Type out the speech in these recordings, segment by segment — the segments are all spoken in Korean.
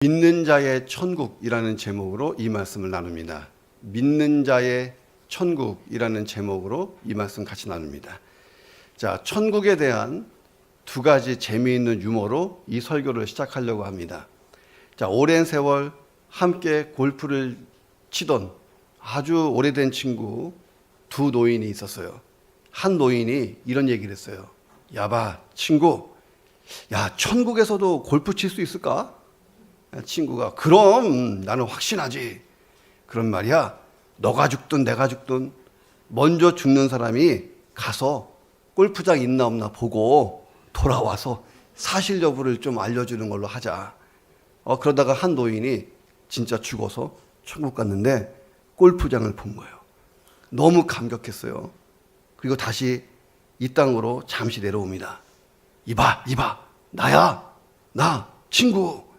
믿는 자의 천국이라는 제목으로 이 말씀을 나눕니다. 믿는 자의 천국이라는 제목으로 이 말씀 같이 나눕니다. 자, 천국에 대한 두 가지 재미있는 유머로 이 설교를 시작하려고 합니다. 자, 오랜 세월 함께 골프를 치던 아주 오래된 친구 두 노인이 있었어요. 한 노인이 이런 얘기를 했어요. 야바, 친구, 야, 천국에서도 골프 칠 수 있을까? 친구가 그럼 나는 확신하지. 그런 말이야. 너가 죽든 내가 죽든 먼저 죽는 사람이 가서 골프장 있나 없나 보고 돌아와서 사실 여부를 좀 알려주는 걸로 하자. 그러다가 한 노인이 진짜 죽어서 천국 갔는데 골프장을 본 거예요. 너무 감격했어요. 그리고 다시 이 땅으로 잠시 내려옵니다. 이봐, 나야, 나 친구.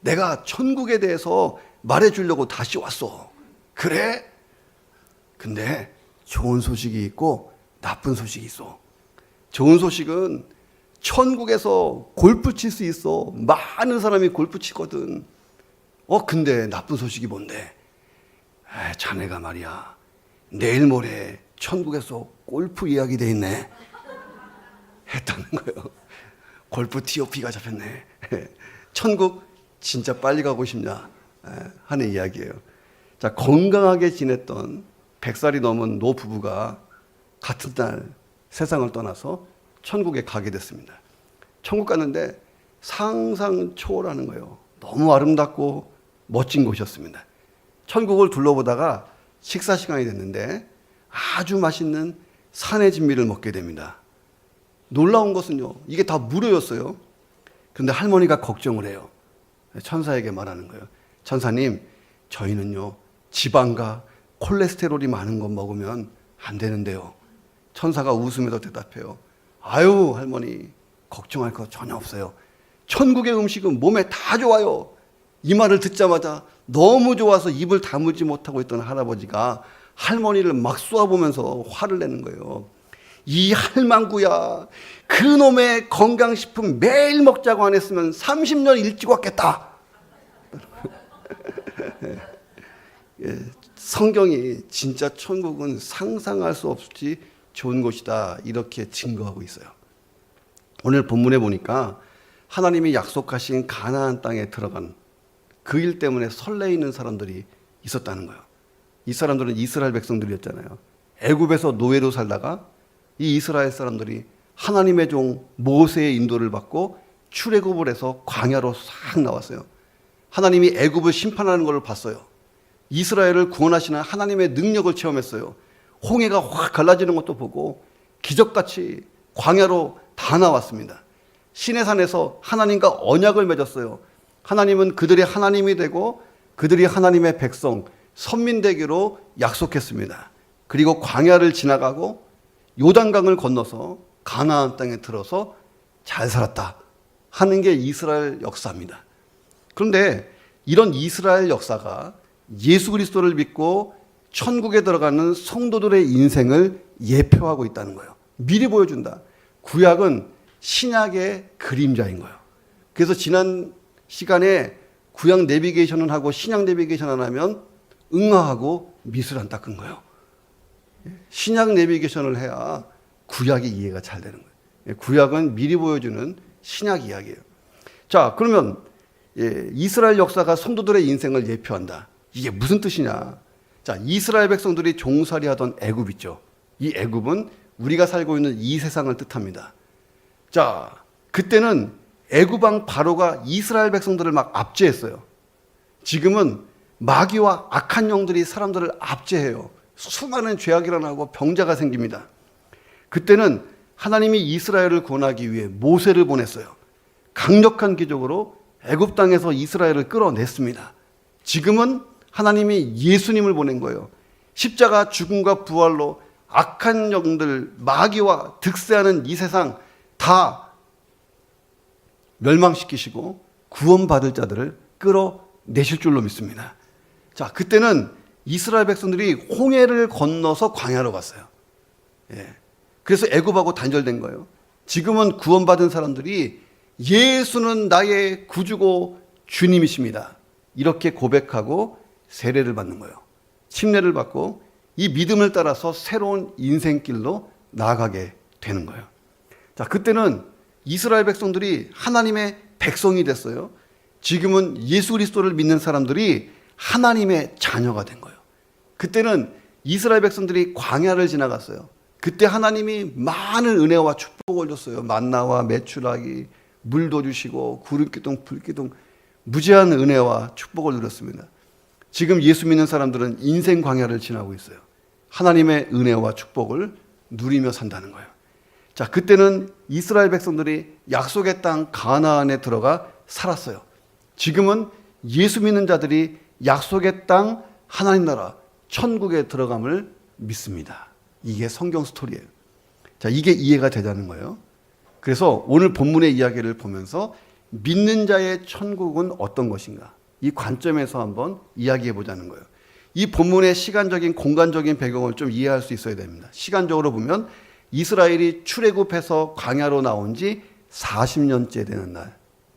내가 천국에 대해서 말해주려고 다시 왔어. 그래? 근데 좋은 소식이 있고 나쁜 소식이 있어. 좋은 소식은 천국에서 골프 칠 수 있어. 많은 사람이 골프 치거든. 근데 나쁜 소식이 뭔데? 자네가 말이야, 내일 모레 천국에서 골프 예약이 돼 있네. 했다는 거예요. 골프 TOP가 잡혔네. 천국 진짜 빨리 가고 싶냐 하는 이야기예요. 자, 건강하게 지냈던 100살이 넘은 노 부부가 같은 날 세상을 떠나서 천국에 가게 됐습니다. 천국 갔는데 상상 초월하는 거예요. 너무 아름답고 멋진 곳이었습니다. 천국을 둘러보다가 식사 시간이 됐는데 아주 맛있는 산의 진미를 먹게 됩니다. 놀라운 것은요, 이게 다 무료였어요. 그런데 할머니가 걱정을 해요. 천사에게 말하는 거예요. 천사님, 저희는요 지방과 콜레스테롤이 많은 것 먹으면 안 되는데요. 천사가 웃으면서 대답해요. 아유, 할머니, 걱정할 거 전혀 없어요. 천국의 음식은 몸에 다 좋아요. 이 말을 듣자마자 너무 좋아서 입을 다물지 못하고 있던 할아버지가 할머니를 막 쏘아보면서 화를 내는 거예요. 이 할망구야, 그놈의 건강식품 매일 먹자고 안 했으면 30년 일찍 왔겠다. 성경이 진짜 천국은 상상할 수 없이 좋은 곳이다, 이렇게 증거하고 있어요. 오늘 본문에 보니까 하나님이 약속하신 가나안 땅에 들어간 그 일 때문에 설레이는 사람들이 있었다는 거예요. 이 사람들은 이스라엘 백성들이었잖아요. 애굽에서 노예로 살다가 이 이스라엘 사람들이 하나님의 종 모세의 인도를 받고 출애굽을 해서 광야로 싹 나왔어요. 하나님이 애굽을 심판하는 것을 봤어요. 이스라엘을 구원하시는 하나님의 능력을 체험했어요. 홍해가 확 갈라지는 것도 보고 기적같이 광야로 다 나왔습니다. 시내산에서 하나님과 언약을 맺었어요. 하나님은 그들의 하나님이 되고 그들이 하나님의 백성, 선민 되기로 약속했습니다. 그리고 광야를 지나가고 요단강을 건너서 가나안 땅에 들어서 잘 살았다 하는 게 이스라엘 역사입니다. 그런데 이런 이스라엘 역사가 예수 그리스도를 믿고 천국에 들어가는 성도들의 인생을 예표하고 있다는 거예요. 미리 보여준다. 구약은 신약의 그림자인 거예요. 그래서 지난 시간에 구약 내비게이션을 하고 신약 내비게이션을 하면 응아하고 미술 안 닦은 거예요. 신약 내비게이션을 해야 구약의 이해가 잘 되는 거예요. 구약은 미리 보여주는 신약 이야기예요. 자, 그러면 이스라엘 역사가 성도들의 인생을 예표한다. 이게 무슨 뜻이냐? 자, 이스라엘 백성들이 종살이하던 애굽 있죠. 이 애굽은 우리가 살고 있는 이 세상을 뜻합니다. 자, 그때는 애굽 왕 바로가 이스라엘 백성들을 막 압제했어요. 지금은 마귀와 악한 영들이 사람들을 압제해요. 수많은 죄악이 일어나고 병자가 생깁니다. 그때는 하나님이 이스라엘을 구원하기 위해 모세를 보냈어요. 강력한 기적으로 애굽 땅에서 이스라엘을 끌어냈습니다. 지금은 하나님이 예수님을 보낸 거예요. 십자가 죽음과 부활로 악한 영들, 마귀와 득세하는 이 세상 다 멸망시키시고 구원받을 자들을 끌어내실 줄로 믿습니다. 자, 그때는 이스라엘 백성들이 홍해를 건너서 광야로 갔어요. 그래서 애굽하고 단절된 거예요. 지금은 구원받은 사람들이 예수는 나의 구주고 주님이십니다. 이렇게 고백하고 세례를 받는 거예요. 침례를 받고 이 믿음을 따라서 새로운 인생길로 나아가게 되는 거예요. 자, 그때는 이스라엘 백성들이 하나님의 백성이 됐어요. 지금은 예수 그리스도를 믿는 사람들이 하나님의 자녀가 된 거예요. 그때는 이스라엘 백성들이 광야를 지나갔어요. 그때 하나님이 많은 은혜와 축복을 줬어요. 만나와 메추라기, 물도 주시고 구름기둥, 불기둥, 무제한 은혜와 축복을 누렸습니다. 지금 예수 믿는 사람들은 인생 광야를 지나고 있어요. 하나님의 은혜와 축복을 누리며 산다는 거예요. 자, 그때는 이스라엘 백성들이 약속의 땅 가나안에 들어가 살았어요. 지금은 예수 믿는 자들이 약속의 땅 하나님 나라 천국에 들어감을 믿습니다. 이게 성경 스토리예요. 자, 이게 이해가 되자는 거예요. 그래서 오늘 본문의 이야기를 보면서 믿는 자의 천국은 어떤 것인가? 이 관점에서 한번 이야기해 보자는 거예요. 이 본문의 시간적인 공간적인 배경을 좀 이해할 수 있어야 됩니다. 시간적으로 보면 이스라엘이 출애굽해서 광야로 나온 지 40년째 되는 날,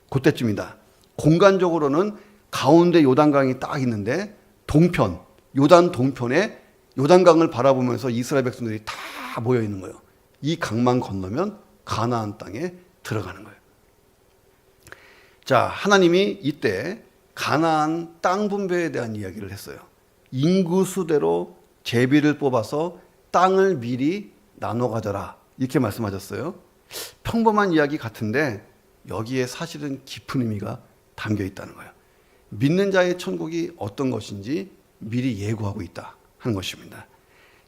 그때쯤이다. 공간적으로는 가운데 요단강이 딱 있는데 동편, 요단 동편에 요단강을 바라보면서 이스라엘 백성들이 다 모여 있는 거예요. 이 강만 건너면 가나안 땅에 들어가는 거예요. 자, 하나님이 이때 가나안 땅 분배에 대한 이야기를 했어요. 인구수대로 제비를 뽑아서 땅을 미리 나눠 가져라, 이렇게 말씀하셨어요. 평범한 이야기 같은데 여기에 사실은 깊은 의미가 담겨 있다는 거예요. 믿는 자의 천국이 어떤 것인지 미리 예고하고 있다 하는 것입니다.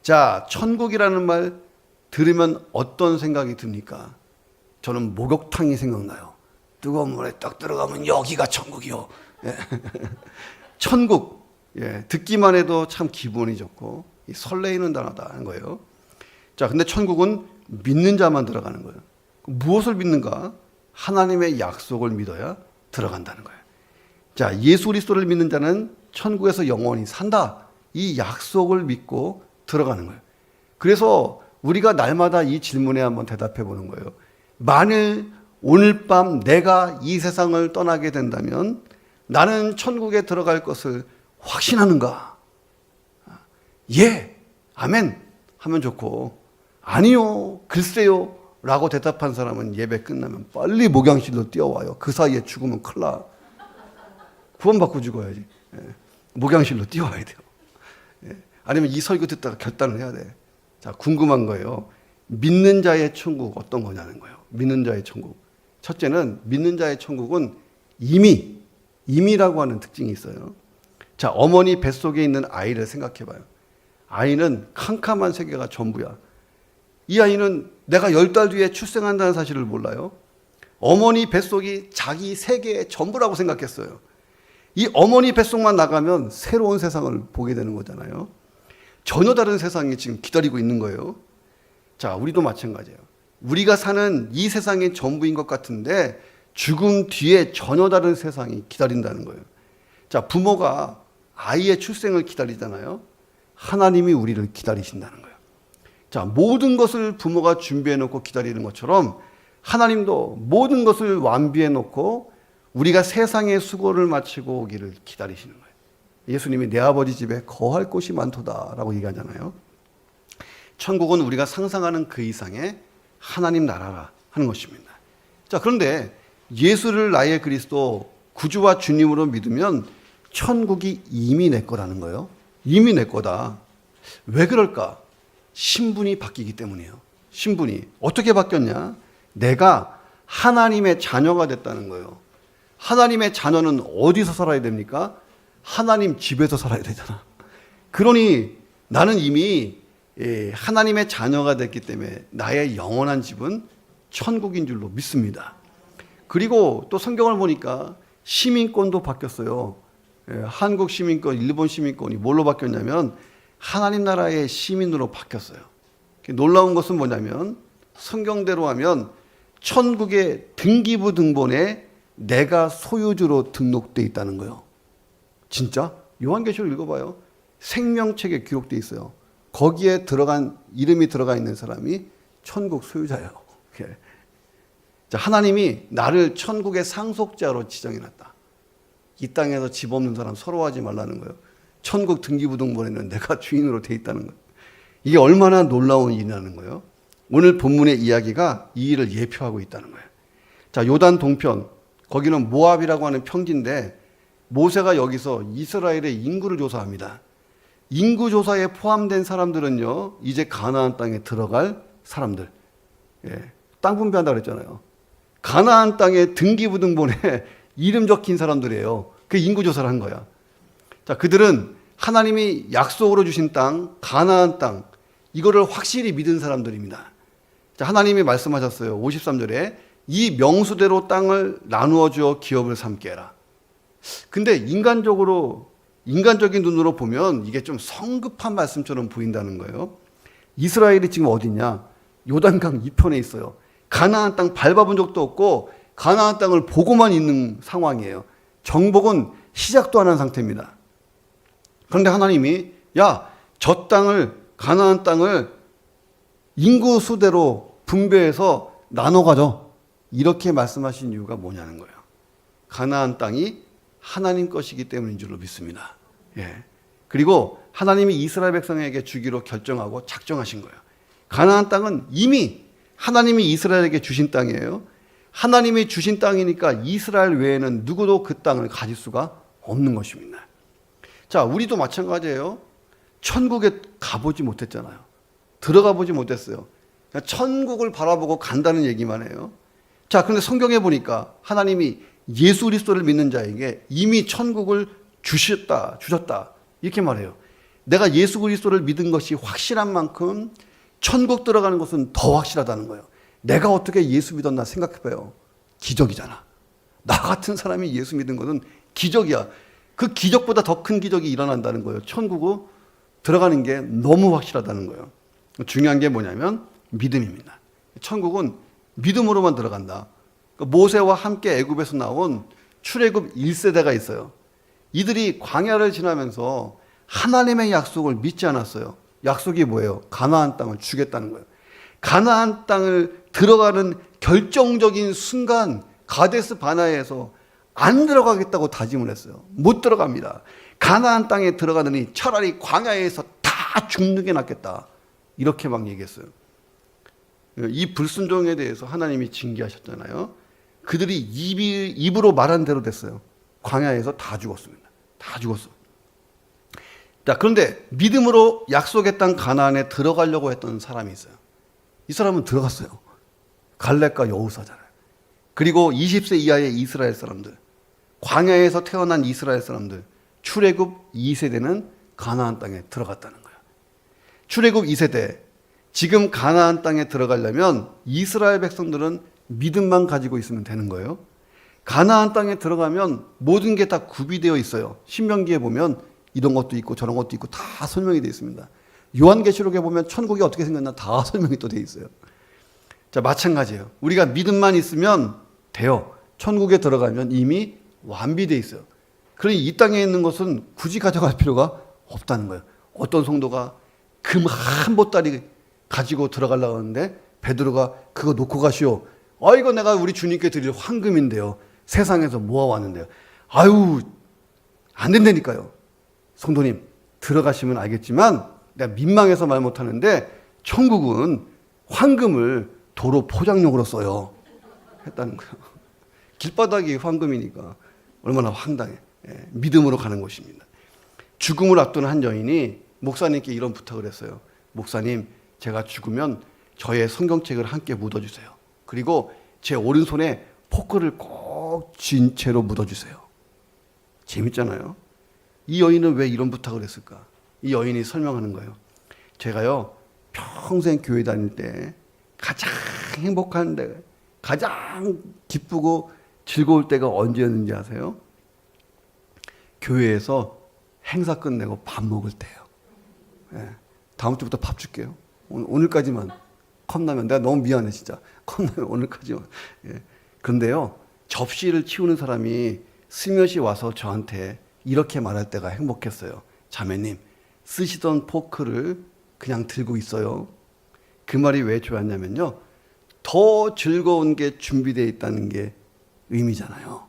자, 천국이라는 말 들으면 어떤 생각이 듭니까? 저는 목욕탕이 생각나요. 뜨거운 물에 딱 들어가면 여기가 천국이요. 예. 천국, 예, 듣기만 해도 참 기분이 좋고 설레이는 단어다 하는 거예요. 자, 근데 천국은 믿는 자만 들어가는 거예요. 무엇을 믿는가? 하나님의 약속을 믿어야 들어간다는 거예요. 자, 예수 그리스도를 믿는 자는 천국에서 영원히 산다, 이 약속을 믿고 들어가는 거예요. 그래서 우리가 날마다 이 질문에 한번 대답해 보는 거예요. 만일 오늘 밤 내가 이 세상을 떠나게 된다면 나는 천국에 들어갈 것을 확신하는가? 예, 아멘 하면 좋고, 아니요, 글쎄요 라고 대답한 사람은 예배 끝나면 빨리 목양실로 뛰어와요. 그 사이에 죽으면 큰일 나. 구원받고 죽어야지. 예. 목양실로 뛰어와야 돼요. 예. 아니면 이 설교 듣다가 결단을 해야 돼. 자, 궁금한 거예요. 믿는 자의 천국 어떤 거냐는 거예요. 믿는 자의 천국. 첫째는 믿는 자의 천국은 임이라고 하는 특징이 있어요. 자, 어머니 뱃속에 있는 아이를 생각해 봐요. 아이는 캄캄한 세계가 전부야. 이 아이는 내가 10달 뒤에 출생한다는 사실을 몰라요. 어머니 뱃속이 자기 세계의 전부라고 생각했어요. 이 어머니 뱃속만 나가면 새로운 세상을 보게 되는 거잖아요. 전혀 다른 세상이 지금 기다리고 있는 거예요. 자, 우리도 마찬가지예요. 우리가 사는 이 세상의 전부인 것 같은데 죽음 뒤에 전혀 다른 세상이 기다린다는 거예요. 자, 부모가 아이의 출생을 기다리잖아요. 하나님이 우리를 기다리신다는 거예요. 자, 모든 것을 부모가 준비해 놓고 기다리는 것처럼 하나님도 모든 것을 완비해 놓고 우리가 세상의 수고를 마치고 오기를 기다리시는 거예요. 예수님이 내 아버지 집에 거할 곳이 많도다라고 얘기하잖아요. 천국은 우리가 상상하는 그 이상의 하나님 나라라 하는 것입니다. 자, 그런데 예수를 나의 그리스도 구주와 주님으로 믿으면 천국이 이미 내 거라는 거예요. 이미 내 거다. 왜 그럴까? 신분이 바뀌기 때문이에요. 신분이 어떻게 바뀌었냐? 내가 하나님의 자녀가 됐다는 거예요. 하나님의 자녀는 어디서 살아야 됩니까? 하나님 집에서 살아야 되잖아. 그러니 나는 이미 하나님의 자녀가 됐기 때문에 나의 영원한 집은 천국인 줄로 믿습니다. 그리고 또 성경을 보니까 시민권도 바뀌었어요. 한국 시민권, 일본 시민권이 뭘로 바뀌었냐면 하나님 나라의 시민으로 바뀌었어요. 놀라운 것은 뭐냐면 성경대로 하면 천국의 등기부 등본에 내가 소유주로 등록돼 있다는 거예요. 진짜? 요한계시록 읽어봐요. 생명책에 기록돼 있어요. 거기에 들어간 이름이 들어가 있는 사람이 천국 소유자예요. 자, 하나님이 나를 천국의 상속자로 지정해놨다. 이 땅에서 집 없는 사람 서러워하지 말라는 거예요. 천국 등기부등본에는 내가 주인으로 돼 있다는 거예요. 이게 얼마나 놀라운 일이라는 거예요. 오늘 본문의 이야기가 이 일을 예표하고 있다는 거예요. 자, 요단 동편, 거기는 모압이라고 하는 평지인데 모세가 여기서 이스라엘의 인구를 조사합니다. 인구 조사에 포함된 사람들은요, 이제 가나안 땅에 들어갈 사람들. 땅 분배한다고 그랬잖아요. 가나안 땅에 등기부등본에 이름 적힌 사람들이에요. 그 인구 조사를 한 거야. 자, 그들은 하나님이 약속으로 주신 땅, 가나안 땅, 이거를 확실히 믿은 사람들입니다. 자, 하나님이 말씀하셨어요. 53절에 이 명수대로 땅을 나누어 주어 기업을 삼게 해라. 근데 인간적인 눈으로 보면 이게 좀 성급한 말씀처럼 보인다는 거예요. 이스라엘이 지금 어디냐? 요단강 이편에 있어요. 가나안 땅 밟아본 적도 없고 가나안 땅을 보고만 있는 상황이에요. 정복은 시작도 안 한 상태입니다. 그런데 하나님이 저 땅을, 가나안 땅을 인구 수대로 분배해서 나눠 가져, 이렇게 말씀하신 이유가 뭐냐는 거예요. 가나안 땅이 하나님 것이기 때문인 줄로 믿습니다. 그리고 하나님이 이스라엘 백성에게 주기로 결정하고 작정하신 거예요. 가나안 땅은 이미 하나님이 이스라엘에게 주신 땅이에요. 하나님이 주신 땅이니까 이스라엘 외에는 누구도 그 땅을 가질 수가 없는 것입니다. 자, 우리도 마찬가지예요. 천국에 가보지 못했잖아요. 들어가 보지 못했어요. 그냥 천국을 바라보고 간다는 얘기만 해요. 자, 그런데 성경에 보니까 하나님이 예수 그리스도를 믿는 자에게 이미 천국을 주셨다 이렇게 말해요. 내가 예수 그리스도를 믿은 것이 확실한 만큼 천국 들어가는 것은 더 확실하다는 거예요. 내가 어떻게 예수 믿었나 생각해봐요. 기적이잖아. 나 같은 사람이 예수 믿은 것은 기적이야. 그 기적보다 더 큰 기적이 일어난다는 거예요. 천국으로 들어가는 게 너무 확실하다는 거예요. 중요한 게 뭐냐면 믿음입니다. 천국은 믿음으로만 들어간다. 모세와 함께 애굽에서 나온 출애굽 1세대가 있어요. 이들이 광야를 지나면서 하나님의 약속을 믿지 않았어요. 약속이 뭐예요? 가나안 땅을 주겠다는 거예요. 가나안 땅을 들어가는 결정적인 순간 가데스 바나에서 안 들어가겠다고 다짐을 했어요. 못 들어갑니다. 가나안 땅에 들어가더니 차라리 광야에서 다 죽는 게 낫겠다. 이렇게 막 얘기했어요. 이 불순종에 대해서 하나님이 징계하셨잖아요. 그들이 입으로 말한 대로 됐어요. 광야에서 다 죽었습니다. 다 죽었어. 자, 그런데 믿음으로 약속의 땅 가나안에 들어가려고 했던 사람이 있어요. 이 사람은 들어갔어요. 갈렙과 여호사잖아요. 그리고 20세 이하의 이스라엘 사람들, 광야에서 태어난 이스라엘 사람들, 출애굽 2세대는 가나안 땅에 들어갔다는 거예요. 출애굽 2세대, 지금 가나안 땅에 들어가려면 이스라엘 백성들은 믿음만 가지고 있으면 되는 거예요. 가나안 땅에 들어가면 모든 게 다 구비되어 있어요. 신명기에 보면 이런 것도 있고 저런 것도 있고 다 설명이 되어 있습니다. 요한계시록에 보면 천국이 어떻게 생겼나 다 설명이 또 되어 있어요. 자, 마찬가지예요. 우리가 믿음만 있으면 돼요. 천국에 들어가면 이미 완비되어 있어요. 그러니 이 땅에 있는 것은 굳이 가져갈 필요가 없다는 거예요. 어떤 성도가 금 한 보따리 가지고 들어가려고 하는데 베드로가 그거 놓고 가시오. 이거 내가 우리 주님께 드릴 황금인데요. 세상에서 모아왔는데요. 아유, 안 된다니까요. 성도님, 들어가시면 알겠지만 내가 민망해서 말 못하는데 천국은 황금을 도로 포장용으로 써요. 했다는 거예요. 길바닥이 황금이니까 얼마나 황당해. 믿음으로 가는 것입니다. 죽음을 앞두는 한 여인이 목사님께 이런 부탁을 했어요. 목사님, 제가 죽으면 저의 성경책을 함께 묻어주세요. 그리고 제 오른손에 포크를 꼭 쥔 채로 묻어주세요. 재밌잖아요. 이 여인은 왜 이런 부탁을 했을까? 이 여인이 설명하는 거예요. 제가요, 평생 교회 다닐 때 가장 행복한 데, 가장 기쁘고 즐거울 때가 언제였는지 아세요? 교회에서 행사 끝내고 밥 먹을 때예요. 다음 주부터 밥 줄게요. 오늘까지만. 컵라면. 내가 너무 미안해 진짜. 컵라면 오늘까지만. 그런데요, 접시를 치우는 사람이 스며시 와서 저한테 이렇게 말할 때가 행복했어요. 자매님, 쓰시던 포크를 그냥 들고 있어요. 그 말이 왜 좋았냐면요, 더 즐거운 게 준비되어 있다는 게 의미잖아요.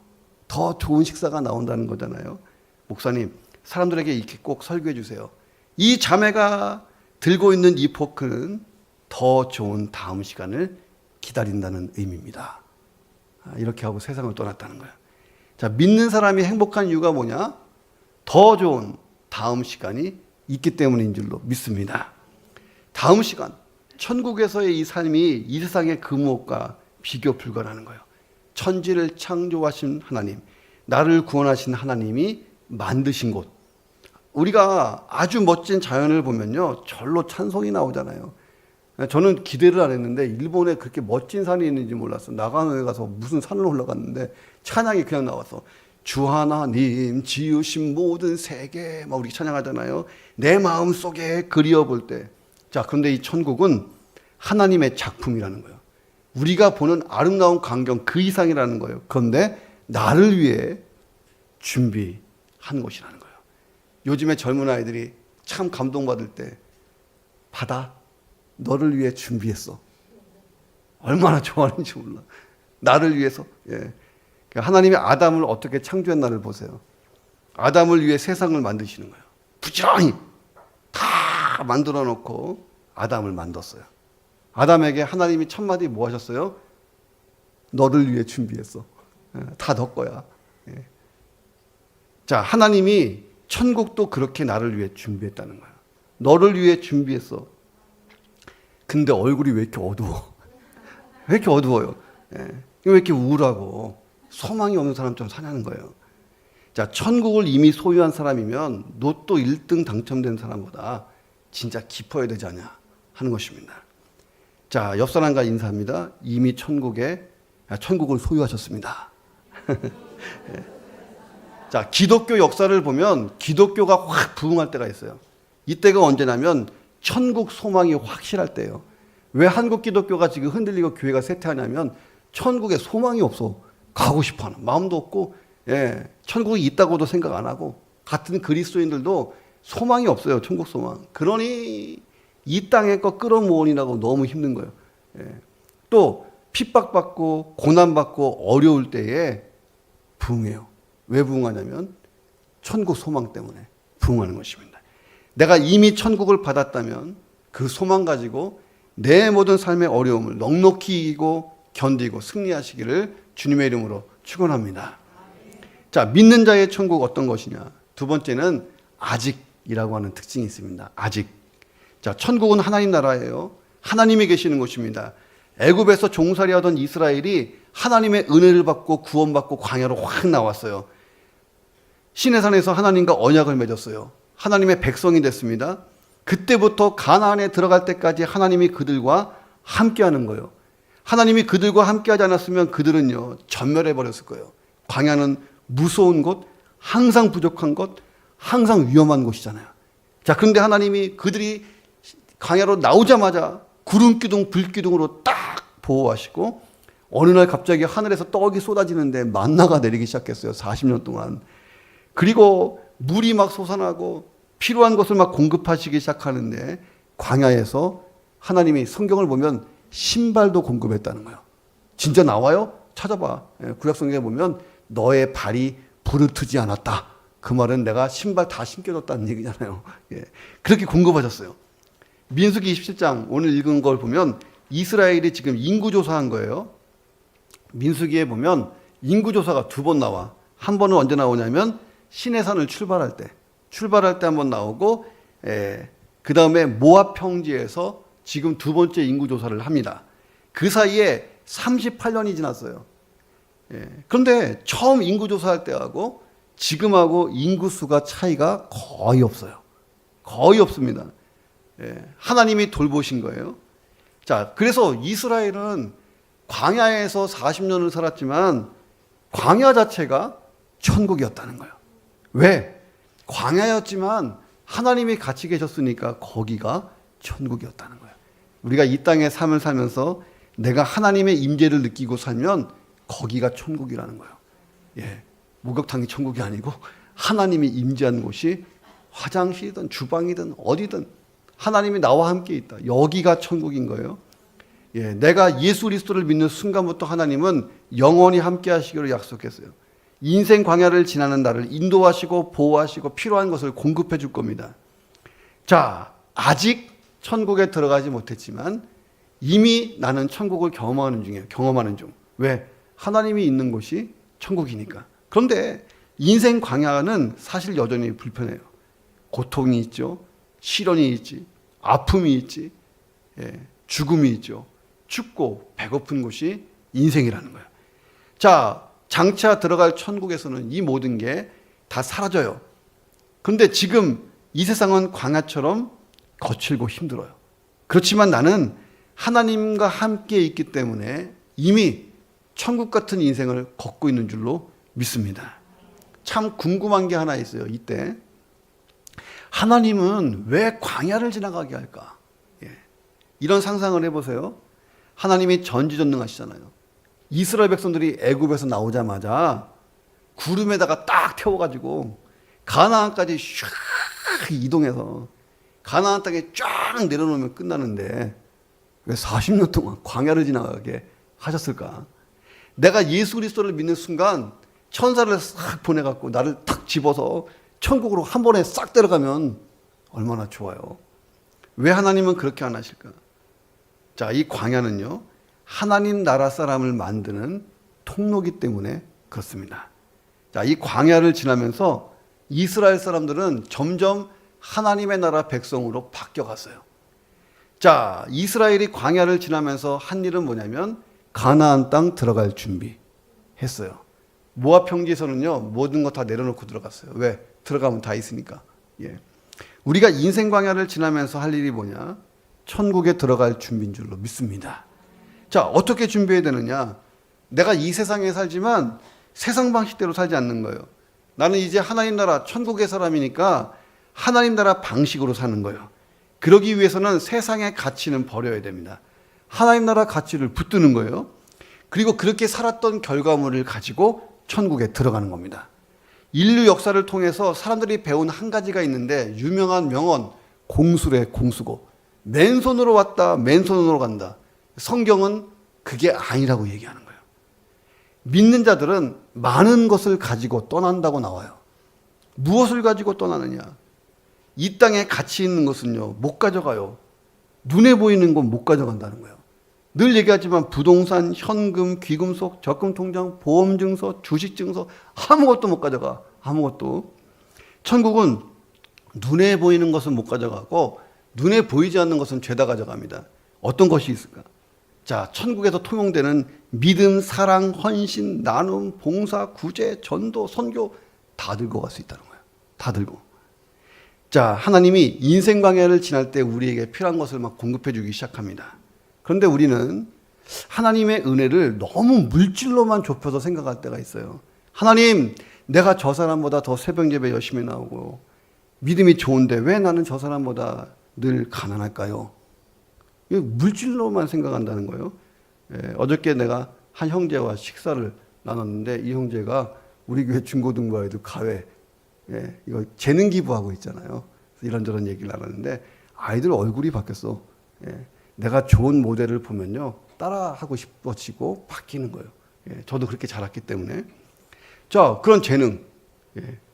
더 좋은 식사가 나온다는 거잖아요. 목사님, 사람들에게 이렇게 꼭 설교해 주세요. 이 자매가 들고 있는 이 포크는 더 좋은 다음 시간을 기다린다는 의미입니다. 이렇게 하고 세상을 떠났다는 거예요. 자, 믿는 사람이 행복한 이유가 뭐냐? 더 좋은 다음 시간이 있기 때문인 줄로 믿습니다. 다음 시간, 천국에서의 이 삶이 이 세상의 그 무엇과 비교 불가하는 거예요. 천지를 창조하신 하나님, 나를 구원하신 하나님이 만드신 곳. 우리가 아주 멋진 자연을 보면요, 절로 찬송이 나오잖아요. 저는 기대를 안 했는데 일본에 그렇게 멋진 산이 있는지 몰랐어. 나가노에 가서 무슨 산을 올라갔는데 찬양이 그냥 나와서 주 하나님 지으신 모든 세계 막 우리 찬양하잖아요. 내 마음 속에 그리워볼 때. 자, 그런데 이 천국은 하나님의 작품이라는 거예요. 우리가 보는 아름다운 광경 그 이상이라는 거예요. 그런데 나를 위해 준비한 곳이라는 거예요. 요즘에 젊은 아이들이 참 감동받을 때, 바다 너를 위해 준비했어. 얼마나 좋아하는지 몰라. 나를 위해서. 예. 하나님이 아담을 어떻게 창조했나를 보세요. 아담을 위해 세상을 만드시는 거예요. 부지런히 다 만들어 놓고 아담을 만들었어요. 아담에게 하나님이 첫 마디 뭐 하셨어요? 너를 위해 준비했어. 다 너 거야. 예. 자, 하나님이 천국도 그렇게 나를 위해 준비했다는 거야. 너를 위해 준비했어. 근데 얼굴이 왜 이렇게 어두워? 왜 이렇게 어두워요? 예. 왜 이렇게 우울하고 소망이 없는 사람처럼 사냐는 거예요. 자, 천국을 이미 소유한 사람이면 로또 1등 당첨된 사람보다 진짜 기뻐야 되지 않냐 하는 것입니다. 자, 옆 사람과 인사합니다. 이미 천국을 소유하셨습니다. 예. 자, 기독교 역사를 보면 기독교가 확 부흥할 때가 있어요. 이때가 언제냐면 천국 소망이 확실할 때예요. 왜 한국 기독교가 지금 흔들리고 교회가 쇠퇴하냐면 천국에 소망이 없어. 가고 싶어하는 마음도 없고, 예, 천국이 있다고도 생각 안 하고, 같은 그리스도인들도 소망이 없어요. 천국 소망. 그러니 이 땅의 거 끌어모으느라고 너무 힘든 거예요. 예. 또 핍박받고 고난받고 어려울 때에 부흥해요. 왜 부흥하냐면 천국 소망 때문에 부흥하는 것입니다. 내가 이미 천국을 받았다면 그 소망 가지고 내 모든 삶의 어려움을 넉넉히 이기고 견디고 승리하시기를 주님의 이름으로 축원합니다. 자, 믿는 자의 천국 어떤 것이냐? 두 번째는 아직이라고 하는 특징이 있습니다. 아직. 자, 천국은 하나님 나라예요. 하나님이 계시는 곳입니다. 애굽에서 종살이하던 이스라엘이 하나님의 은혜를 받고 구원받고 광야로 확 나왔어요. 시내산에서 하나님과 언약을 맺었어요. 하나님의 백성이 됐습니다. 그때부터 가나안에 들어갈 때까지 하나님이 그들과 함께하는 거예요. 하나님이 그들과 함께하지 않았으면 그들은요 전멸해 버렸을 거예요. 광야는 무서운 곳, 항상 부족한 곳, 항상 위험한 곳이잖아요. 자, 그런데 하나님이 그들이 광야로 나오자마자 구름 기둥, 불 기둥으로 딱 보호하시고 어느 날 갑자기 하늘에서 떡이 쏟아지는데 만나가 내리기 시작했어요. 40년 동안. 그리고 물이 막 솟아나고 필요한 것을 막 공급하시기 시작하는데 광야에서 하나님이 성경을 보면 신발도 공급했다는 거예요. 진짜 나와요? 찾아봐. 구약 성경에 보면 너의 발이 부르트지 않았다. 그 말은 내가 신발 다 신겨줬다는 얘기잖아요. 예. 그렇게 공급하셨어요. 민수기 27장 오늘 읽은 걸 보면 이스라엘이 지금 인구조사한 거예요. 민수기에 보면 인구조사가 두 번 나와. 한 번은 언제 나오냐면 시내산을 출발할 때 한 번 나오고, 그 다음에 모압 평지에서 지금 두 번째 인구조사를 합니다. 그 사이에 38년이 지났어요. 그런데 처음 인구조사할 때하고 지금하고 인구수가 차이가 거의 없어요. 거의 없습니다. 하나님이 돌보신 거예요. 자, 그래서 이스라엘은 광야에서 40년을 살았지만 광야 자체가 천국이었다는 거예요. 왜? 광야였지만 하나님이 같이 계셨으니까 거기가 천국이었다는 거예요. 우리가 이 땅의 삶을 살면서 내가 하나님의 임재를 느끼고 살면 거기가 천국이라는 거예요. 예, 목욕탕이 천국이 아니고 하나님이 임재한 곳이 화장실이든 주방이든 어디든 하나님이 나와 함께 있다. 여기가 천국인 거예요. 예, 내가 예수 그리스도를 믿는 순간부터 하나님은 영원히 함께 하시기로 약속했어요. 인생 광야를 지나는 나를 인도하시고 보호하시고 필요한 것을 공급해 줄 겁니다. 자, 아직 천국에 들어가지 못했지만 이미 나는 천국을 경험하는 중이에요. 경험하는 중. 왜? 하나님이 있는 곳이 천국이니까. 그런데 인생 광야는 사실 여전히 불편해요. 고통이 있죠. 시련이 있지. 아픔이 있지. 죽음이 있죠. 춥고 배고픈 곳이 인생이라는 거예요. 자, 장차 들어갈 천국에서는 이 모든 게 다 사라져요. 그런데 지금 이 세상은 광야처럼 거칠고 힘들어요. 그렇지만 나는 하나님과 함께 있기 때문에 이미 천국 같은 인생을 걷고 있는 줄로 믿습니다. 참 궁금한 게 하나 있어요. 이때 하나님은 왜 광야를 지나가게 할까? 이런 상상을 해보세요. 하나님이 전지전능하시잖아요. 이스라엘 백성들이 애굽에서 나오자마자 구름에다가 딱 태워가지고 가나안까지 슉 이동해서 가나안 땅에 쫙 내려놓으면 끝나는데 왜 40년 동안 광야를 지나가게 하셨을까? 내가 예수 그리스도를 믿는 순간 천사를 싹 보내갖고 나를 탁 집어서 천국으로 한 번에 싹 데려가면 얼마나 좋아요. 왜 하나님은 그렇게 안 하실까? 자, 이 광야는요, 하나님 나라 사람을 만드는 통로기 때문에 그렇습니다. 자, 이 광야를 지나면서 이스라엘 사람들은 점점 하나님의 나라 백성으로 바뀌어갔어요. 자, 이스라엘이 광야를 지나면서 한 일은 뭐냐면 가나안 땅 들어갈 준비했어요. 모압 평지에서는요, 모든 거 다 내려놓고 들어갔어요. 왜? 들어가면 다 있으니까. 우리가 인생 광야를 지나면서 할 일이 뭐냐? 천국에 들어갈 준비인 줄로 믿습니다. 자, 어떻게 준비해야 되느냐? 내가 이 세상에 살지만 세상 방식대로 살지 않는 거예요. 나는 이제 하나님 나라 천국의 사람이니까 하나님 나라 방식으로 사는 거예요. 그러기 위해서는 세상의 가치는 버려야 됩니다. 하나님 나라 가치를 붙드는 거예요. 그리고 그렇게 살았던 결과물을 가지고 천국에 들어가는 겁니다. 인류 역사를 통해서 사람들이 배운 한 가지가 있는데 유명한 명언, 공수래 공수고. 맨손으로 왔다, 맨손으로 간다. 성경은 그게 아니라고 얘기하는 거예요. 믿는 자들은 많은 것을 가지고 떠난다고 나와요. 무엇을 가지고 떠나느냐? 이 땅에 가치 있는 것은요, 못 가져가요. 눈에 보이는 건 못 가져간다는 거예요. 늘 얘기하지만 부동산, 현금, 귀금속, 적금통장, 보험증서, 주식증서 아무것도 못 가져가. 아무것도. 천국은 눈에 보이는 것은 못 가져가고 눈에 보이지 않는 것은 죄다 가져갑니다. 어떤 것이 있을까? 자, 천국에서 통용되는 믿음, 사랑, 헌신, 나눔, 봉사, 구제, 전도, 선교 다 들고 갈 수 있다는 거예요. 다 들고. 자, 하나님이 인생 광야를 지날 때 우리에게 필요한 것을 막 공급해 주기 시작합니다. 그런데 우리는 하나님의 은혜를 너무 물질로만 좁혀서 생각할 때가 있어요. 하나님, 내가 저 사람보다 더 새벽 예배 열심히 나오고 믿음이 좋은데 왜 나는 저 사람보다 늘 가난할까요? 물질로만 생각한다는 거예요. 어저께 내가 한 형제와 식사를 나눴는데 이 형제가 우리 교회 중고등부 아이들 가회 이거 재능 기부하고 있잖아요. 이런저런 얘기를 나눴는데 아이들 얼굴이 바뀌었어. 내가 좋은 모델을 보면요 따라하고 싶어지고 바뀌는 거예요. 저도 그렇게 자랐기 때문에. 자, 그런 재능.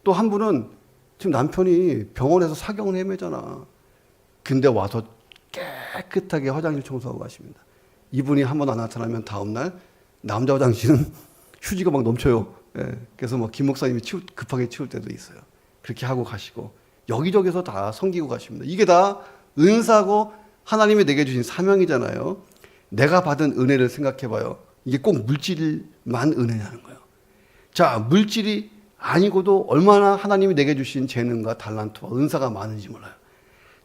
또 한 분은 지금 남편이 병원에서 사경을 헤매잖아. 근데 와서 깨끗하게 화장실 청소하고 가십니다. 이분이 한 번 안 나타나면 다음날 남자 화장실은 휴지가 막 넘쳐요. 그래서 뭐 김 목사님이 급하게 치울 때도 있어요. 그렇게 하고 가시고 여기저기서 다 섬기고 가십니다. 이게 다 은사고 하나님이 내게 주신 사명이잖아요. 내가 받은 은혜를 생각해봐요. 이게 꼭 물질만 은혜냐는 거예요. 자, 물질이 아니고도 얼마나 하나님이 내게 주신 재능과 달란트와 은사가 많은지 몰라요.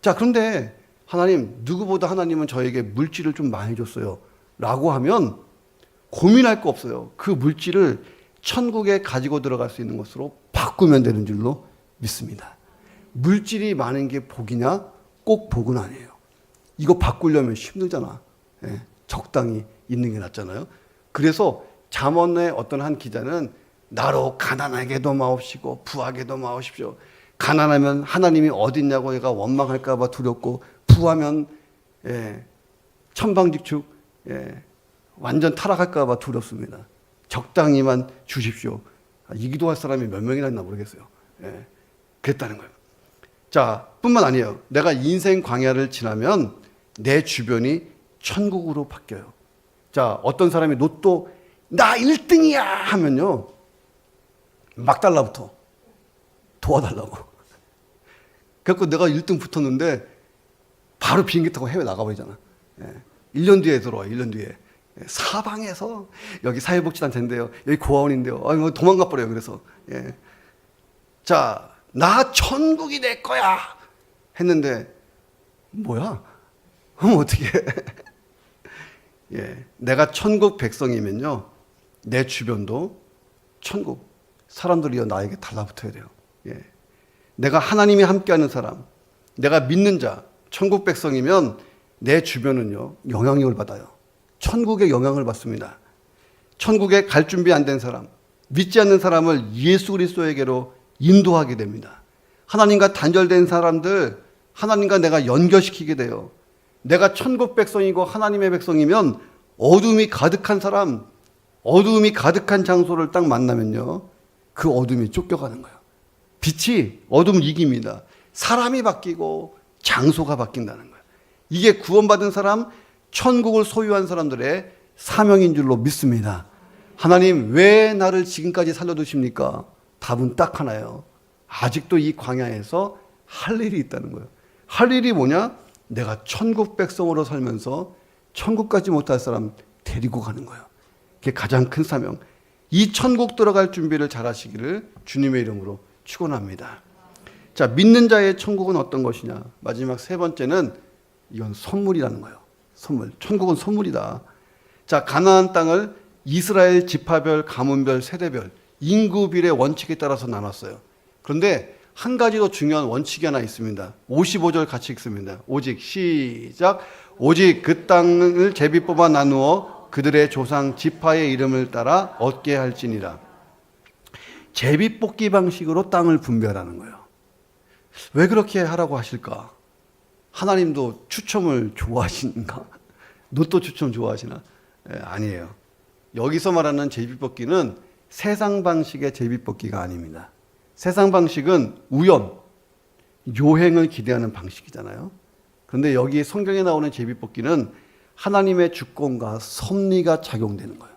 자, 그런데 하나님, 누구보다 하나님은 저에게 물질을 좀 많이 줬어요 라고 하면 고민할 거 없어요. 그 물질을 천국에 가지고 들어갈 수 있는 것으로 바꾸면 되는 줄로 믿습니다. 물질이 많은 게 복이냐? 꼭 복은 아니에요. 이거 바꾸려면 힘들잖아. 적당히 있는 게 낫잖아요. 그래서 잠언의 어떤 한 기자는 나로 가난하게도 마옵시고 부하게도 마옵십시오. 가난하면 하나님이 어딨냐고 얘가 원망할까 봐 두렵고 부하면 천방지축 완전 타락할까 봐 두렵습니다. 적당히만 주십시오. 이 기도할 사람이 몇 명이나 있나 모르겠어요. 예, 그랬다는 거예요. 자, 뿐만 아니에요. 내가 인생 광야를 지나면 내 주변이 천국으로 바뀌어요. 자, 어떤 사람이 로또 나 1등이야 하면요, 막 달라붙어. 도와달라고. 그래서 내가 1등 붙었는데 바로 비행기 타고 해외 나가버리잖아. 예. 1년 뒤에 들어와, 1년 뒤에. 사방에서 여기 사회복지단체인데요, 여기 고아원인데요. 뭐 도망가 버려요. 그래서 예. 자, 나 천국이 내 거야 했는데 뭐야? 그럼 어떻게? 예, 내가 천국 백성이면요, 내 주변도 천국 사람들이요 나에게 달라붙어야 돼요. 예. 내가 하나님이 함께하는 사람, 내가 믿는 자, 천국 백성이면 내 주변은요 영향력을 받아요. 천국의 영향을 받습니다. 천국에 갈 준비 안 된 사람, 믿지 않는 사람을 예수 그리스도에게로 인도하게 됩니다. 하나님과 단절된 사람들, 하나님과 내가 연결시키게 돼요. 내가 천국 백성이고 하나님의 백성이면 어둠이 가득한 사람, 어둠이 가득한 장소를 딱 만나면요, 그 어둠이 쫓겨가는 거예요. 빛이 어둠을 이깁니다. 사람이 바뀌고 장소가 바뀐다는 거예요. 이게 구원받은 사람, 천국을 소유한 사람들의 사명인 줄로 믿습니다. 하나님 왜 나를 지금까지 살려두십니까? 답은 딱 하나예요. 아직도 이 광야에서 할 일이 있다는 거예요. 할 일이 뭐냐? 내가 천국 백성으로 살면서 천국 가지 못할 사람 데리고 가는 거예요. 그게 가장 큰 사명. 이 천국 들어갈 준비를 잘 하시기를 주님의 이름으로 축원합니다. 자, 믿는 자의 천국은 어떤 것이냐? 마지막 세 번째는 이건 선물이라는 거예요. 선물. 천국은 선물이다. 자, 가나안 땅을 이스라엘 지파별, 가문별, 세대별, 인구비례 원칙에 따라서 나눴어요. 그런데 한 가지 더 중요한 원칙이 하나 있습니다. 55절 같이 읽습니다. 오직 시작. 오직 그 땅을 제비 뽑아 나누어 그들의 조상 지파의 이름을 따라 얻게 할지니라. 제비 뽑기 방식으로 땅을 분배하라는 거예요. 왜 그렇게 하라고 하실까? 하나님도 추첨을 좋아하시는가? 로또 추첨 좋아하시나? 아니에요. 여기서 말하는 제비 뽑기는 세상 방식의 제비 뽑기가 아닙니다. 세상 방식은 우연, 요행을 기대하는 방식이잖아요. 그런데 여기 성경에 나오는 제비 뽑기는 하나님의 주권과 섭리가 작용되는 거예요.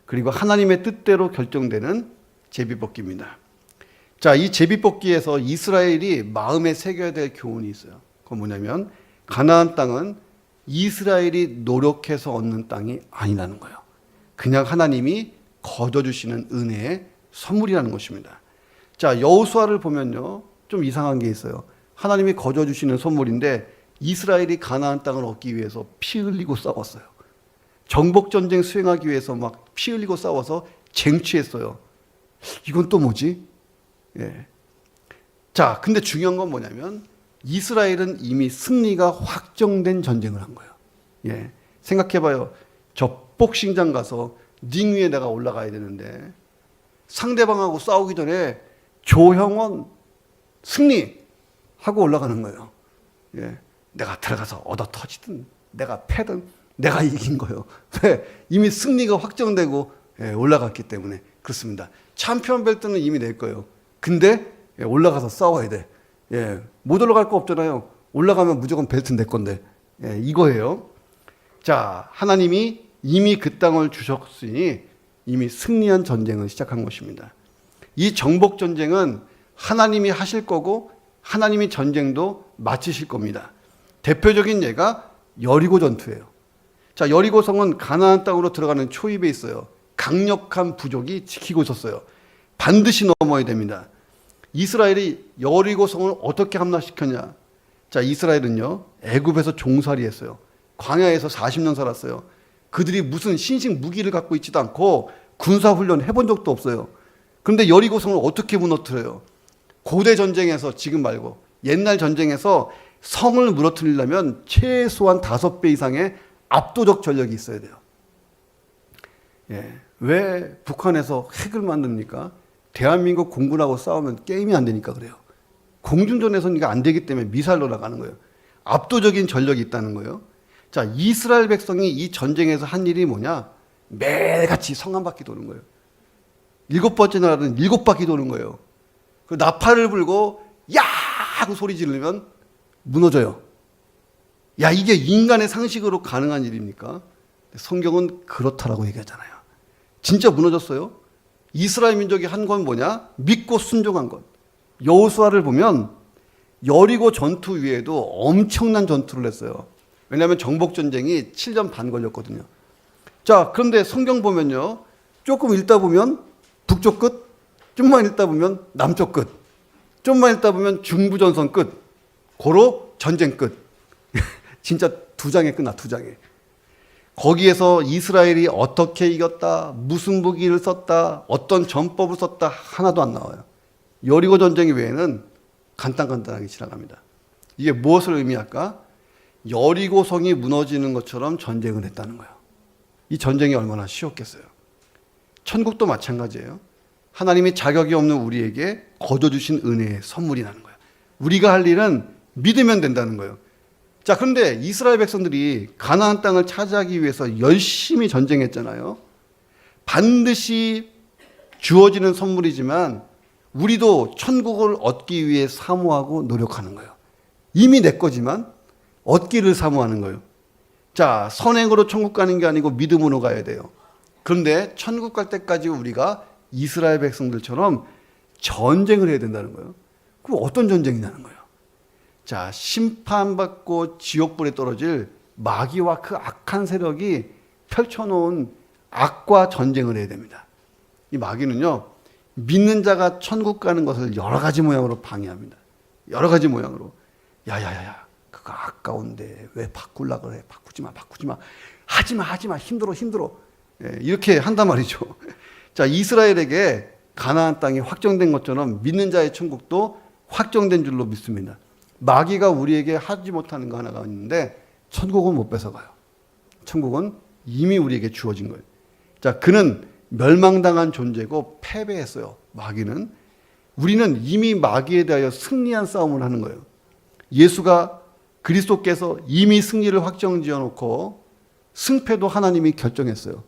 그리고 하나님의 뜻대로 결정되는 제비 뽑기입니다. 자, 이 제비 뽑기에서 이스라엘이 마음에 새겨야 될 교훈이 있어요. 그건 뭐냐면 가나안 땅은 이스라엘이 노력해서 얻는 땅이 아니라는 거예요. 그냥 하나님이 거둬주시는 은혜의 선물이라는 것입니다. 자, 여호수아를 보면요, 좀 이상한 게 있어요. 하나님이 거둬주시는 선물인데 이스라엘이 가나안 땅을 얻기 위해서 피 흘리고 싸웠어요. 정복전쟁 수행하기 위해서 막 피 흘리고 싸워서 쟁취했어요. 이건 또 뭐지? 예. 자, 근데 중요한 건 뭐냐면 이스라엘은 이미 승리가 확정된 전쟁을 한 거예요. 예. 생각해봐요. 저 복싱장 가서 링 위에 내가 올라가야 되는데 상대방하고 싸우기 전에 조형원 승리하고 올라가는 거예요. 예. 내가 들어가서 얻어 터지든 내가 패든 내가 이긴 거예요. 왜? 이미 승리가 확정되고 올라갔기 때문에 그렇습니다. 챔피언 벨트는 이미 낼 거예요. 근데 올라가서 싸워야 돼. 예, 못 올라갈 거 없잖아요. 올라가면 무조건 벨트 내 건데. 예, 이거예요. 자, 하나님이 이미 그 땅을 주셨으니 이미 승리한 전쟁을 시작한 것입니다. 이 정복 전쟁은 하나님이 하실 거고 하나님이 전쟁도 마치실 겁니다. 대표적인 예가 여리고 전투예요. 자, 여리고 성은 가나안 땅으로 들어가는 초입에 있어요. 강력한 부족이 지키고 있었어요. 반드시 넘어야 됩니다. 이스라엘이 여리고 성을 어떻게 함락시켰냐? 자, 이스라엘은요, 애굽에서 종살이 했어요. 광야에서 40년 살았어요. 그들이 무슨 신식 무기를 갖고 있지도 않고 군사훈련 해본 적도 없어요. 그런데 여리고 성을 어떻게 무너뜨려요? 고대 전쟁에서, 지금 말고 옛날 전쟁에서 성을 무너뜨리려면 최소한 5배 이상의 압도적 전력이 있어야 돼요. 예. 왜 북한에서 핵을 만듭니까? 대한민국 공군하고 싸우면 게임이 안 되니까 그래요. 공중전에서는 이게 안 되기 때문에 미사일로 나가는 거예요. 압도적인 전력이 있다는 거예요. 자, 이스라엘 백성이 이 전쟁에서 한 일이 뭐냐? 매일같이 성 한 바퀴 도는 거예요. 7번째 날은 7바퀴 도는 거예요. 그 나팔을 불고 야 하고 소리 지르면 무너져요. 야, 이게 인간의 상식으로 가능한 일입니까? 성경은 그렇다라고 얘기하잖아요. 진짜 무너졌어요. 이스라엘 민족이 한 건 뭐냐? 믿고 순종한 것. 여호수아를 보면 여리고 전투 위에도 엄청난 전투를 했어요. 왜냐하면 정복 전쟁이 7년 반 걸렸거든요. 자, 그런데 성경 보면요, 조금 읽다 보면 북쪽 끝, 좀만 읽다 보면 남쪽 끝, 좀만 읽다 보면 중부전선 끝, 고로 전쟁 끝. 진짜 2장에 끝나, 2장에. 거기에서 이스라엘이 어떻게 이겼다, 무슨 무기를 썼다, 어떤 전법을 썼다, 하나도 안 나와요. 여리고 전쟁 외에는 간단하게 지나갑니다. 이게 무엇을 의미할까? 여리고성이 무너지는 것처럼 전쟁을 했다는 거예요. 이 전쟁이 얼마나 쉬웠겠어요. 천국도 마찬가지예요. 하나님이 자격이 없는 우리에게 거둬주신 은혜의 선물이라는 거예요. 우리가 할 일은 믿으면 된다는 거예요. 자, 그런데 이스라엘 백성들이 가나안 땅을 차지하기 위해서 열심히 전쟁했잖아요. 반드시 주어지는 선물이지만 우리도 천국을 얻기 위해 사모하고 노력하는 거예요. 이미 내 거지만 얻기를 사모하는 거예요. 자, 선행으로 천국 가는 게 아니고 믿음으로 가야 돼요. 그런데 천국 갈 때까지 우리가 이스라엘 백성들처럼 전쟁을 해야 된다는 거예요. 그럼 어떤 전쟁이냐는 거예요. 자, 심판받고 지옥불에 떨어질 마귀와 그 악한 세력이 펼쳐놓은 악과 전쟁을 해야 됩니다. 이 마귀는요, 믿는 자가 천국 가는 것을 여러 가지 모양으로 방해합니다. 여러 가지 모양으로. 야야야야, 그거 아까운데 왜 바꾸려고 그래? 바꾸지 마. 하지 마. 힘들어. 예, 이렇게 한단 말이죠. 자, 이스라엘에게 가나안 땅이 확정된 것처럼 믿는 자의 천국도 확정된 줄로 믿습니다. 마귀가 우리에게 하지 못하는 거 하나가 있는데 천국은 못 뺏어가요. 천국은 이미 우리에게 주어진 거예요. 자, 그는 멸망당한 존재고 패배했어요. 마귀는. 우리는 이미 마귀에 대하여 승리한 싸움을 하는 거예요. 예수가 그리스도께서 이미 승리를 확정지어 놓고 승패도 하나님이 결정했어요.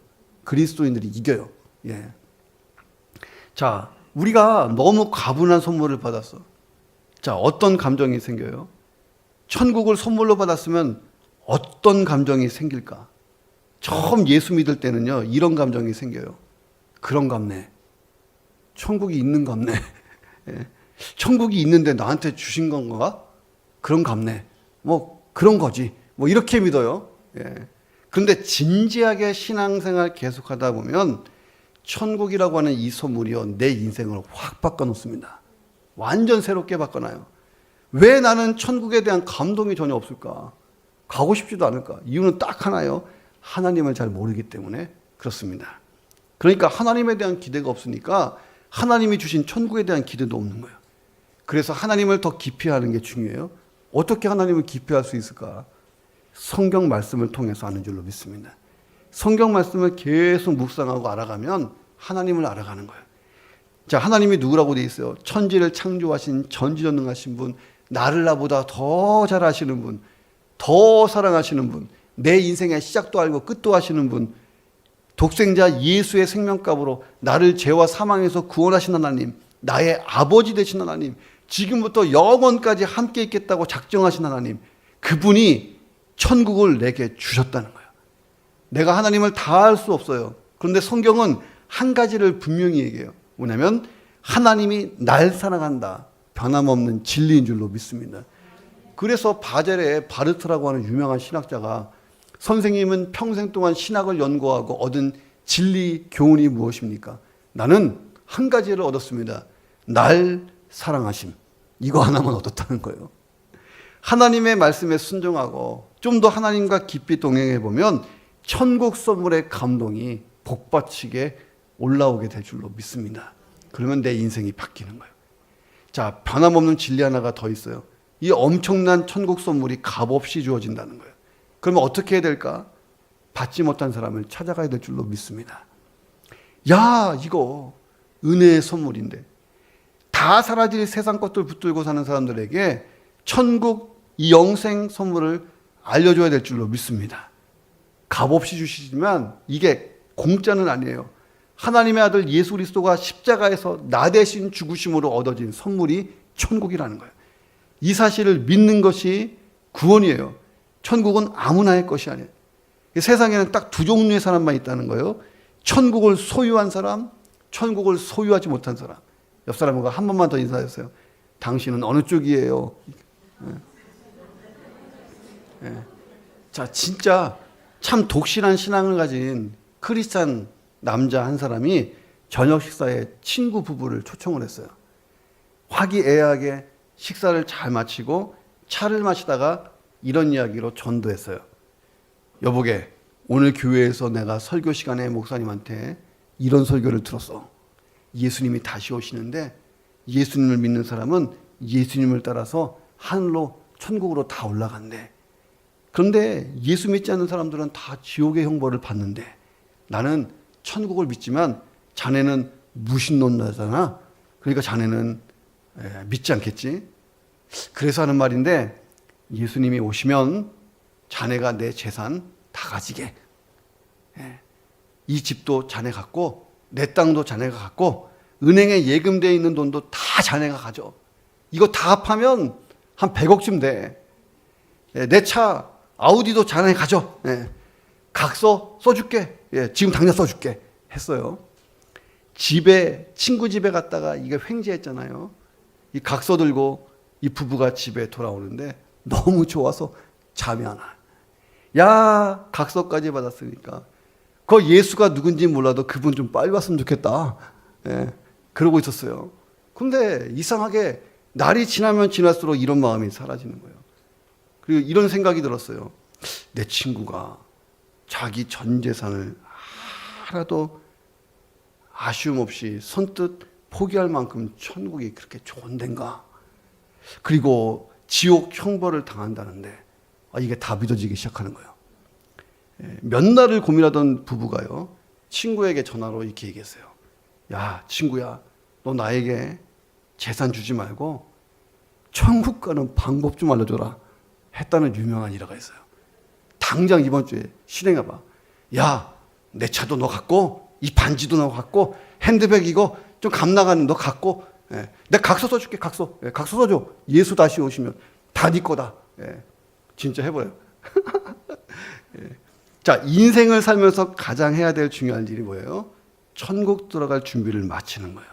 그리스도인들이 이겨요. 예. 자, 우리가 너무 과분한 선물을 받았어. 자, 어떤 감정이 생겨요? 천국을 선물로 받았으면 어떤 감정이 생길까? 처음 예수 믿을 때는요, 이런 감정이 생겨요. 그런 감네. 천국이 있는 감네. 예. 천국이 있는데 나한테 주신 건가? 그런 감네. 뭐 그런 거지. 뭐 이렇게 믿어요. 예. 그런데 진지하게 신앙생활 계속하다 보면 천국이라고 하는 이 선물이요, 내 인생을 확 바꿔놓습니다. 완전 새롭게 바꿔놔요. 왜 나는 천국에 대한 감동이 전혀 없을까? 가고 싶지도 않을까? 이유는 딱 하나요. 하나님을 잘 모르기 때문에 그렇습니다. 그러니까 하나님에 대한 기대가 없으니까 하나님이 주신 천국에 대한 기대도 없는 거예요. 그래서 하나님을 더 깊이 하는 게 중요해요. 어떻게 하나님을 깊이 할 수 있을까? 성경 말씀을 통해서 아는 줄로 믿습니다. 성경 말씀을 계속 묵상하고 알아가면 하나님을 알아가는 거예요. 자, 하나님이 누구라고 되어 있어요? 천지를 창조하신 전지전능하신 분, 나를 나보다 더 잘 아시는 분, 더 사랑하시는 분, 내 인생의 시작도 알고 끝도 하시는 분, 독생자 예수의 생명값으로 나를 죄와 사망에서 구원하신 하나님, 나의 아버지 되신 하나님, 지금부터 영원까지 함께 있겠다고 작정하신 하나님, 그분이 천국을 내게 주셨다는 거예요. 내가 하나님을 다 알 수 없어요. 그런데 성경은 한 가지를 분명히 얘기해요. 뭐냐면 하나님이 날 사랑한다. 변함없는 진리인 줄로 믿습니다. 그래서 바젤의 바르트라고 하는 유명한 신학자가, 선생님은 평생 동안 신학을 연구하고 얻은 진리 교훈이 무엇입니까? 나는 한 가지를 얻었습니다. 날 사랑하심. 이거 하나만 얻었다는 거예요. 하나님의 말씀에 순종하고 좀 더 하나님과 깊이 동행해 보면 천국 선물의 감동이 복받치게 올라오게 될 줄로 믿습니다. 그러면 내 인생이 바뀌는 거예요. 자, 변함없는 진리 하나가 더 있어요. 이 엄청난 천국 선물이 값없이 주어진다는 거예요. 그러면 어떻게 해야 될까? 받지 못한 사람을 찾아가야 될 줄로 믿습니다. 야, 이거 은혜의 선물인데 다 사라질 세상 것들 붙들고 사는 사람들에게 천국 이 영생 선물을 알려줘야 될 줄로 믿습니다. 값없이 주시지만 이게 공짜는 아니에요. 하나님의 아들 예수 그리스도가 십자가에서 나 대신 죽으심으로 얻어진 선물이 천국이라는 거예요. 이 사실을 믿는 것이 구원이에요. 천국은 아무나의 것이 아니에요. 세상에는 딱 두 종류의 사람만 있다는 거예요. 천국을 소유한 사람, 천국을 소유하지 못한 사람. 옆 사람과 한 번만 더 인사하세요. 당신은 어느 쪽이에요? 자, 진짜 참 독실한 신앙을 가진 크리스찬 남자 한 사람이 저녁 식사에 친구 부부를 초청을 했어요. 화기애애하게 식사를 잘 마치고 차를 마시다가 이런 이야기로 전도했어요. 여보게, 오늘 교회에서 내가 설교 시간에 목사님한테 이런 설교를 들었어. 예수님이 다시 오시는데 예수님을 믿는 사람은 예수님을 따라서 하늘로 천국으로 다 올라간대. 그런데 예수 믿지 않는 사람들은 다 지옥의 형벌을 받는데 나는 천국을 믿지만 자네는 무신론자잖아. 그러니까 자네는 믿지 않겠지. 그래서 하는 말인데 예수님이 오시면 자네가 내 재산 다 가지게. 이 집도 자네 갖고 내 땅도 자네가 갖고 은행에 예금되어 있는 돈도 다 자네가 가져. 이거 다 합하면 한 100억쯤 돼. 내 차 아우디도 자네 가져. 각서 써줄게. 지금 당장 써줄게. 했어요. 집에 친구 집에 갔다가 이게 횡재했잖아요. 이 각서 들고 이 부부가 집에 돌아오는데 너무 좋아서 잠이 안 와. 야, 각서까지 받았으니까 그 예수가 누군지 몰라도 그분 좀 빨리 왔으면 좋겠다. 그러고 있었어요. 근데 이상하게 날이 지나면 지날수록 이런 마음이 사라지는 거예요. 그리고 이런 생각이 들었어요. 내 친구가 자기 전 재산을 하나도 아쉬움 없이 선뜻 포기할 만큼 천국이 그렇게 좋은 데인가? 그리고 지옥 형벌을 당한다는데 이게 다 믿어지기 시작하는 거예요. 몇 날을 고민하던 부부가요, 친구에게 전화로 이렇게 얘기했어요. 야, 친구야, 너 나에게 재산 주지 말고 천국 가는 방법 좀 알려줘라. 했다는 유명한 일화가 있어요. 당장 이번 주에 실행해봐. 야, 내 차도 너 갖고, 이 반지도 너 갖고, 핸드백 이거 좀 감 나가는 너 갖고, 내가 각서 써줄게. 각서 써줘. 예수 다시 오시면 다 네 거다. 진짜 해버려요. 자, 인생을 살면서 가장 해야 될 중요한 일이 뭐예요? 천국 들어갈 준비를 마치는 거예요.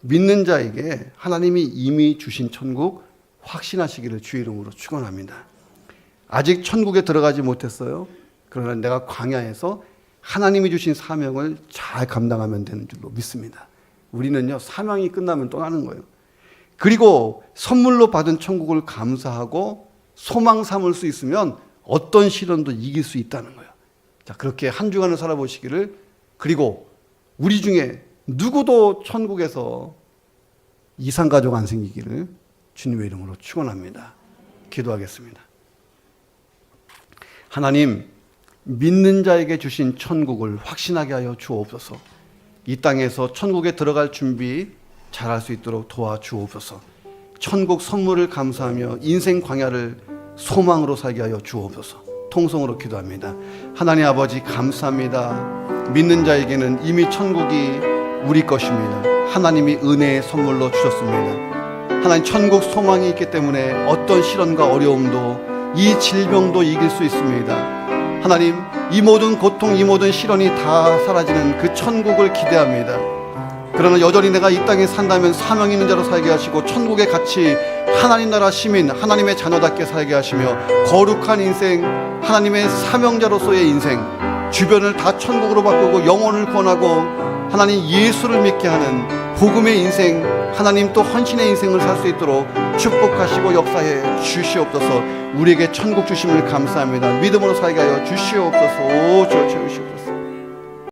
믿는 자에게 하나님이 이미 주신 천국 확신하시기를 주의 이름으로 축원합니다. 아직 천국에 들어가지 못했어요. 그러나 내가 광야에서 하나님이 주신 사명을 잘 감당하면 되는 줄로 믿습니다. 우리는요, 사명이 끝나면 떠나는 거예요. 그리고 선물로 받은 천국을 감사하고 소망 삼을 수 있으면 어떤 시련도 이길 수 있다는 거예요. 자, 그렇게 한 주간을 살아보시기를. 그리고 우리 중에 누구도 천국에서 이상가족 안 생기기를 주님의 이름으로 축원합니다. 기도하겠습니다. 하나님, 믿는 자에게 주신 천국을 확신하게 하여 주옵소서. 이 땅에서 천국에 들어갈 준비 잘할 수 있도록 도와주옵소서. 천국 선물을 감사하며 인생 광야를 소망으로 살게 하여 주옵소서. 통성으로 기도합니다. 하나님 아버지, 감사합니다. 믿는 자에게는 이미 천국이 우리 것입니다. 하나님이 은혜의 선물로 주셨습니다. 하나님, 천국 소망이 있기 때문에 어떤 시련과 어려움도, 이 질병도 이길 수 있습니다. 하나님, 이 모든 고통, 이 모든 시련이 다 사라지는 그 천국을 기대합니다. 그러나 여전히 내가 이 땅에 산다면 사명 있는 자로 살게 하시고 천국에 같이 하나님 나라 시민, 하나님의 자녀답게 살게 하시며 거룩한 인생, 하나님의 사명자로서의 인생, 주변을 다 천국으로 바꾸고 영혼을 구원하고 하나님 예수를 믿게 하는 복음의 인생, 하나님 또 헌신의 인생을 살 수 있도록 축복하시고 역사해 주시옵소서. 우리에게 천국 주심을 감사합니다. 믿음으로 살게 하여 주시옵소서. 주시옵소서.